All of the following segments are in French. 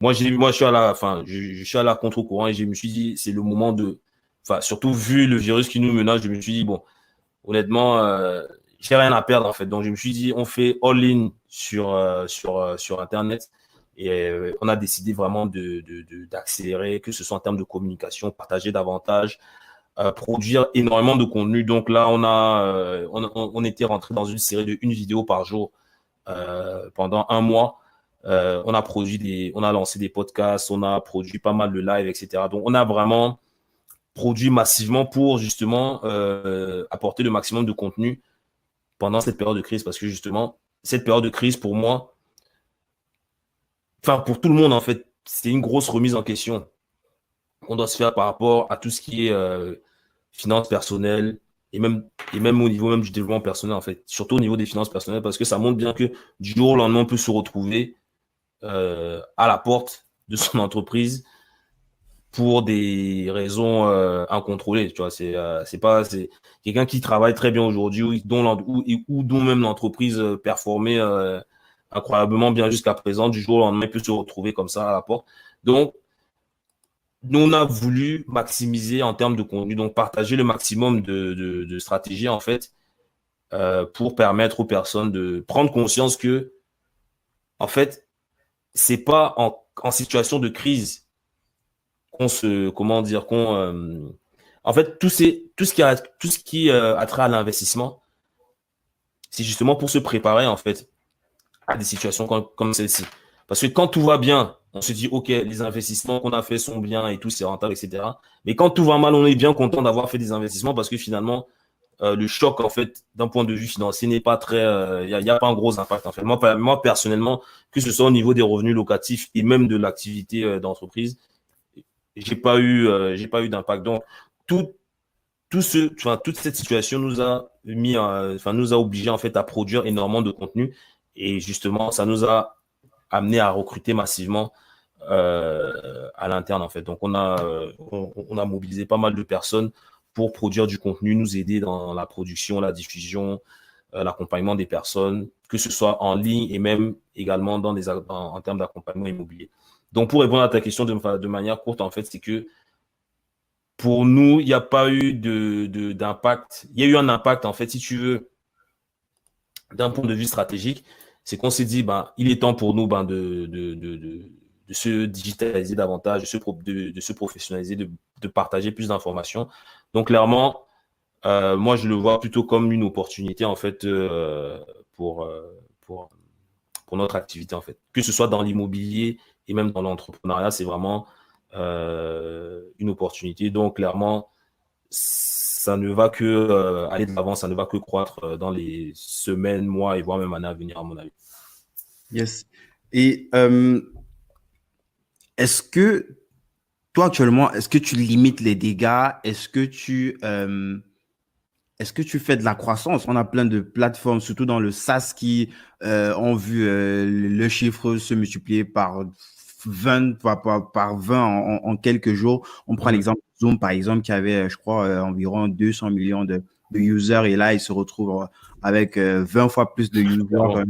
Moi, je suis à la contre-courant et je me suis dit, c'est le moment surtout vu le virus qui nous menace, je me suis dit, bon, honnêtement, j'ai rien à perdre en fait. Donc, je me suis dit, on fait all-in sur Internet. Et on a décidé vraiment d'accélérer, que ce soit en termes de communication, partager davantage, produire énormément de contenu. Donc là, on était rentré dans une série de une vidéo par jour pendant un mois. On a lancé des podcasts, on a produit pas mal de lives, etc. Donc, on a vraiment produit massivement pour justement apporter le maximum de contenu pendant cette période de crise. Parce que justement, cette période de crise, pour moi, enfin, pour tout le monde, en fait, c'est une grosse remise en question qu'on doit se faire par rapport à tout ce qui est finances personnelles et même au niveau même du développement personnel, en fait. Surtout au niveau des finances personnelles, parce que ça montre bien que du jour au lendemain, on peut se retrouver à la porte de son entreprise pour des raisons incontrôlées. Tu vois, c'est quelqu'un qui travaille très bien aujourd'hui ou dont même l'entreprise performait incroyablement bien jusqu'à présent. Du jour au lendemain, il peut se retrouver comme ça à la porte. Donc, nous, on a voulu maximiser en termes de contenu, donc partager le maximum de stratégies, en fait, pour permettre aux personnes de prendre conscience que, en fait, c'est pas en situation de crise comment dire, en fait, tout ce qui a trait à l'investissement, c'est justement pour se préparer, en fait, à des situations comme celle-ci. Parce que quand tout va bien, on se dit, OK, les investissements qu'on a fait sont bien et tout, c'est rentable, etc. Mais quand tout va mal, on est bien content d'avoir fait des investissements parce que finalement, le choc, en fait, d'un point de vue financier, n'est pas très, y a pas un gros impact, en fait. Moi, personnellement, que ce soit au niveau des revenus locatifs et même de l'activité d'entreprise, j'ai pas eu d'impact. Donc, tout, toute cette situation nous a nous a obligés, en fait, à produire énormément de contenu. Et justement, ça nous a amené à recruter massivement à l'interne, en fait. Donc, on a mobilisé pas mal de personnes pour produire du contenu, nous aider dans la production, la diffusion, l'accompagnement des personnes, que ce soit en ligne et même également en termes d'accompagnement immobilier. Donc, pour répondre à ta question de manière courte, en fait, c'est que pour nous, il n'y a pas eu d'impact. Il y a eu un impact, en fait, si tu veux, d'un point de vue stratégique, c'est qu'on s'est dit, ben, il est temps pour nous de se digitaliser davantage, de se professionnaliser, de partager plus d'informations. Donc, clairement, moi, je le vois plutôt comme une opportunité, en fait, pour, euh, pour, pour notre activité, en fait. Que ce soit dans l'immobilier et même dans l'entrepreneuriat, c'est vraiment une opportunité. Donc, clairement, ça ne va que aller de l'avant, ça ne va que croître dans les semaines, mois et voire même années à venir, à mon avis. Yes. Et est-ce que toi actuellement, est-ce que tu limites les dégâts? Est-ce que tu fais de la croissance? On a plein de plateformes, surtout dans le SaaS, qui ont vu le chiffre se multiplier par 20, par 20 en quelques jours. On prend Mhm. l'exemple de Zoom, par exemple, qui avait, je crois, environ 200 millions de users, et là, il se retrouve avec 20 fois plus de users. Clairement.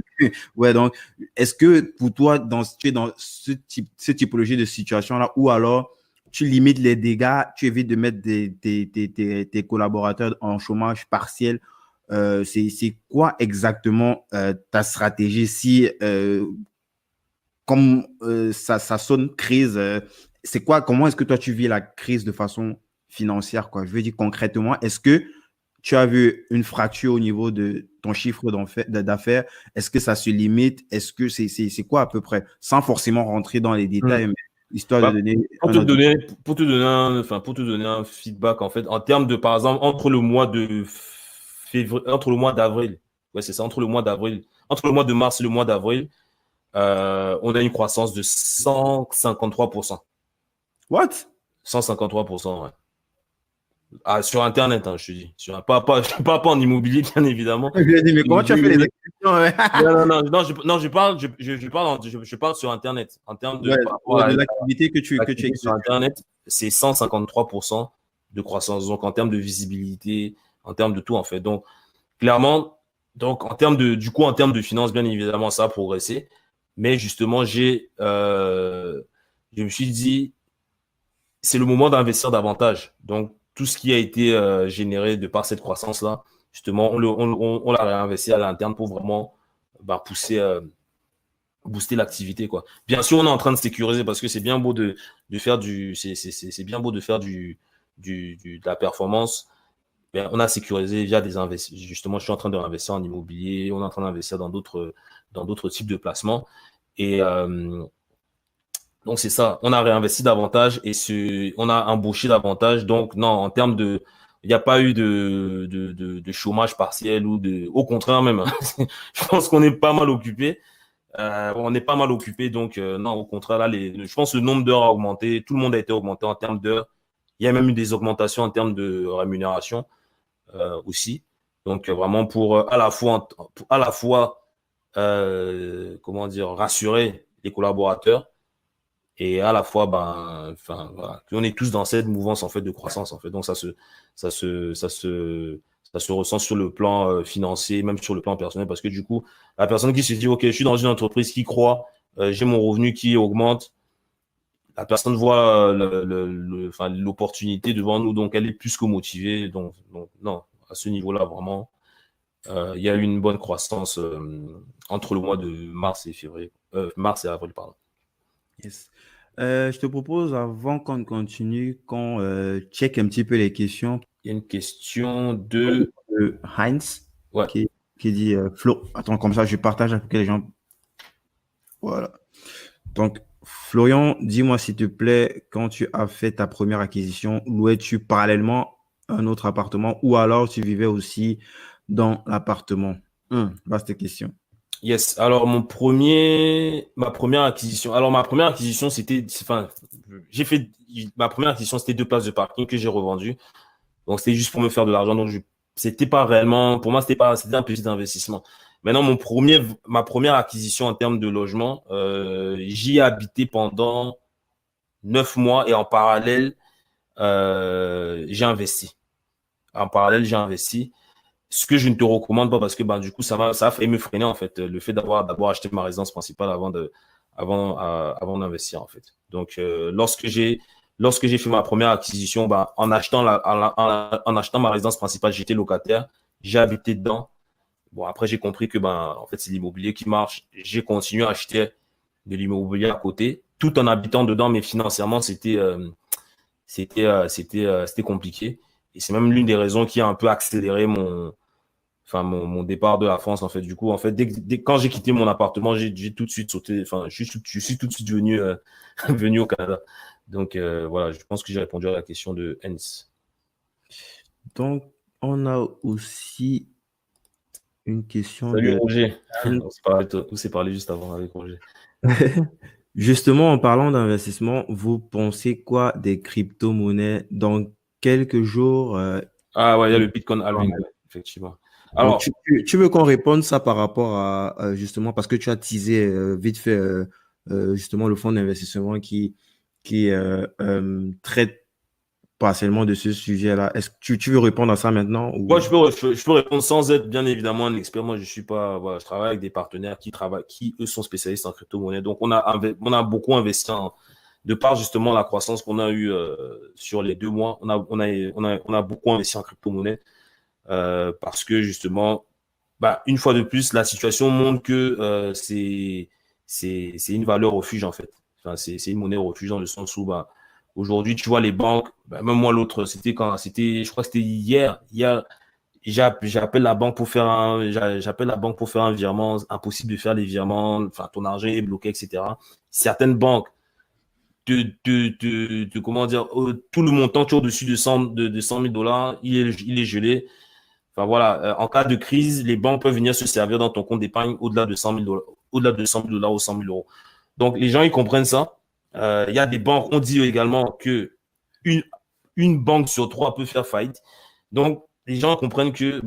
Ouais, donc, est-ce que pour toi, tu es dans cette typologie de situation-là, ou alors tu limites les dégâts, tu évites de mettre tes collaborateurs en chômage partiel? C'est quoi exactement ta stratégie si, comme ça sonne crise, c'est quoi, comment est-ce que toi tu vis la crise de façon financière, quoi? Je veux dire concrètement, est-ce que tu as vu une fracture au niveau de ton chiffre d'affaires? Est-ce que ça se limite? Est-ce que c'est quoi à peu près? Sans forcément rentrer dans les Mhm. détails, mais histoire de Bah, donner un ordre. pour te donner un feedback, en fait, en termes de, par exemple, entre le mois de février, entre le mois d'avril, ouais, c'est ça, entre le mois de mars et le mois d'avril, on a une croissance de 153%. What? 153%, ouais. Ah, sur Internet, hein, je te dis. Pas en immobilier, bien évidemment. Je lui ai dit, mais comment tu as fait les expressions? Ouais, Je parle sur Internet. En termes de, ouais, par rapport ouais, à de l'activité que tu l'activité sur exerces. Internet, c'est 153% de croissance. Donc, en termes de visibilité, en termes de tout, en fait. Donc, clairement, donc, en termes de finances, bien évidemment, ça a progressé. Mais justement, je me suis dit, c'est le moment d'investir davantage. Donc, tout ce qui a été généré de par cette croissance-là, justement, on l'a réinvesti à l'interne pour vraiment booster l'activité, quoi. Bien sûr, on est en train de sécuriser parce que c'est bien beau de faire c'est bien beau de faire de la performance. Ben, on a sécurisé via des investissements. Justement, je suis en train de réinvestir en immobilier, on est en train d'investir dans d'autres types de placements. Et donc, c'est ça. On a réinvesti davantage et on a embauché davantage. Donc, non, en termes de, il n'y a pas eu de chômage partiel au contraire même. Je pense qu'on est pas mal occupé. On est pas mal occupé. Donc, non, au contraire, là, je pense que le nombre d'heures a augmenté. Tout le monde a été augmenté en termes d'heures. Il y a même eu des augmentations en termes de rémunération aussi. Donc, vraiment pour à la fois comment dire, rassurer les collaborateurs et à la fois, voilà, on est tous dans cette mouvance en fait de croissance en fait. Donc ça se ressent sur le plan financier, même sur le plan personnel, parce que du coup, la personne qui se dit, ok, je suis dans une entreprise qui croît, j'ai mon revenu qui augmente, la personne voit l'opportunité devant nous, donc elle est plus que motivée. Donc non, à ce niveau-là, vraiment, il y a eu une bonne croissance entre le mois de mars et avril, pardon. Yes. Je te propose, avant qu'on continue, qu'on check un petit peu les questions. Il y a une question de Heinz ouais. qui dit Flo. Attends, comme ça, je partage pour que les gens. Voilà. Donc, Florian, dis-moi s'il te plaît, quand tu as fait ta première acquisition, louais-tu parallèlement un autre appartement ou alors tu vivais aussi dans l'appartement? Vaste question. Yes. Alors, ma première acquisition, ma première acquisition, c'était 2 places de parking que j'ai revendues. Donc, c'était juste pour me faire de l'argent. Donc, c'était pas réellement, pour moi, c'était un petit investissement. Maintenant, ma première acquisition en termes de logement, j'y ai habité pendant 9 mois et en parallèle, j'ai investi. En parallèle, j'ai investi. Ce que je ne te recommande pas parce que du coup, ça a failli me freiner en fait, le fait d'avoir acheté ma résidence principale avant d'investir en fait. Donc, lorsque j'ai fait ma première acquisition, en achetant ma résidence principale, j'étais locataire, j'ai habité dedans. Bon, après, j'ai compris que en fait, c'est l'immobilier qui marche. J'ai continué à acheter de l'immobilier à côté, tout en habitant dedans, mais financièrement, c'était compliqué. Et c'est même l'une des raisons qui a un peu accéléré mon départ de la France, en fait. Du coup, en fait, quand j'ai quitté mon appartement, j'ai tout de suite sauté, je suis tout de suite venu au Canada. Donc, voilà, je pense que j'ai répondu à la question de Hens. Donc, on a aussi une question Salut, de. Roger. On s'est parlé juste avant avec Roger. Justement, en parlant d'investissement, vous pensez quoi des crypto-monnaies dans quelques jours? Ah ouais, il y a le Bitcoin halving, ouais, effectivement. Donc, Alors, tu veux qu'on réponde ça par rapport à, justement, parce que tu as teasé vite fait justement le fonds d'investissement qui traite partiellement de ce sujet-là. Est-ce que tu veux répondre à ça maintenant ou... moi, je peux répondre sans être bien évidemment un expert. Moi, je suis pas, voilà, je travaille avec des partenaires qui eux sont spécialistes en crypto-monnaie. Donc, on a beaucoup investi de par justement la croissance qu'on a eue sur les 2 mois. On a beaucoup investi en crypto-monnaie parce que justement, une fois de plus, la situation montre que c'est une valeur refuge en fait. Enfin, c'est une monnaie refuge dans le sens où aujourd'hui, tu vois les banques, même moi l'autre, je crois que c'était hier. Hier, j'appelle la banque j'appelle la banque pour faire un virement, impossible de faire les virements, enfin ton argent est bloqué, etc. Certaines banques comment dire, tout le montant qui est au-dessus de 100 000 dollars, il est gelé. Enfin voilà, en cas de crise, les banques peuvent venir se servir dans ton compte d'épargne au-delà de 100 000 dollars, au-delà de 100 000 dollars ou 100 000 euros. Donc les gens ils comprennent ça. Il y a des banques, on dit également que une, une banque sur 3 peut faire faillite. Donc les gens comprennent que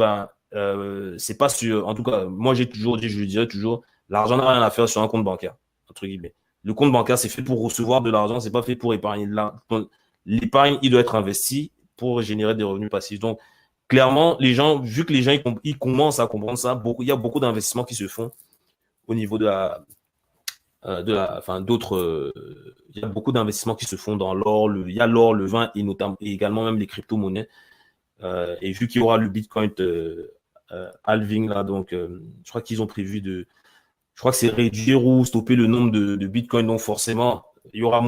c'est pas sûr. En tout cas, moi j'ai toujours dit, je le dirais toujours, l'argent n'a rien à faire sur un compte bancaire entre guillemets. Le compte bancaire c'est fait pour recevoir de l'argent, c'est pas fait pour épargner de l'argent. L'épargne il doit être investi pour générer des revenus passifs. Donc clairement, les gens, vu que les gens ils commencent à comprendre ça, il y a beaucoup d'investissements qui se font au niveau d'autres. Il y a beaucoup d'investissements qui se font dans l'or, il y a l'or, le vin et notamment et également même les crypto-monnaies. Et vu qu'il y aura le Bitcoin halving là, donc je crois qu'ils ont prévu je crois que c'est réduire ou stopper le nombre de Bitcoin. Donc forcément, il y aura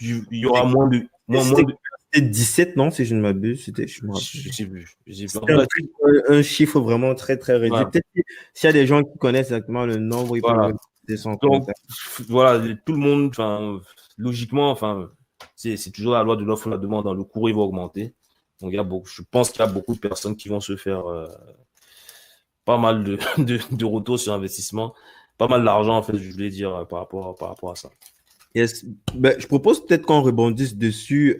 il y aura moins de, C'était 17, non, si je ne m'abuse. Je me rappelle. je sais plus, je sais plus. En tout C'était cas, un chiffre vraiment très, très réduit. ouais, Peut-être que s'il y a des gens qui connaissent exactement le nombre, ils peuvent voilà. me laisser en Donc commentaire. voilà, tout le monde, enfin, logiquement, enfin, c'est toujours la loi de l'offre et de la demande. Dans le cours, il va augmenter. Donc je pense qu'il y a beaucoup de personnes qui vont se faire pas mal de retours sur investissement, pas mal d'argent en fait, je voulais dire par rapport à ça. Yes. Ben, je propose peut-être qu'on rebondisse dessus.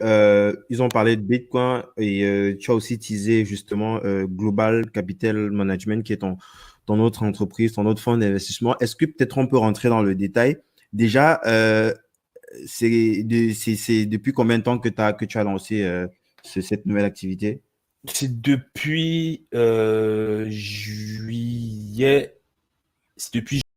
Ils ont parlé de Bitcoin et tu as aussi teasé justement Global Capital Management qui est ton autre entreprise, ton autre fonds d'investissement. Est-ce que peut-être on peut rentrer dans le détail? Déjà, c'est depuis combien de temps que tu as lancé cette nouvelle activité? C'est depuis juillet, c'est depuis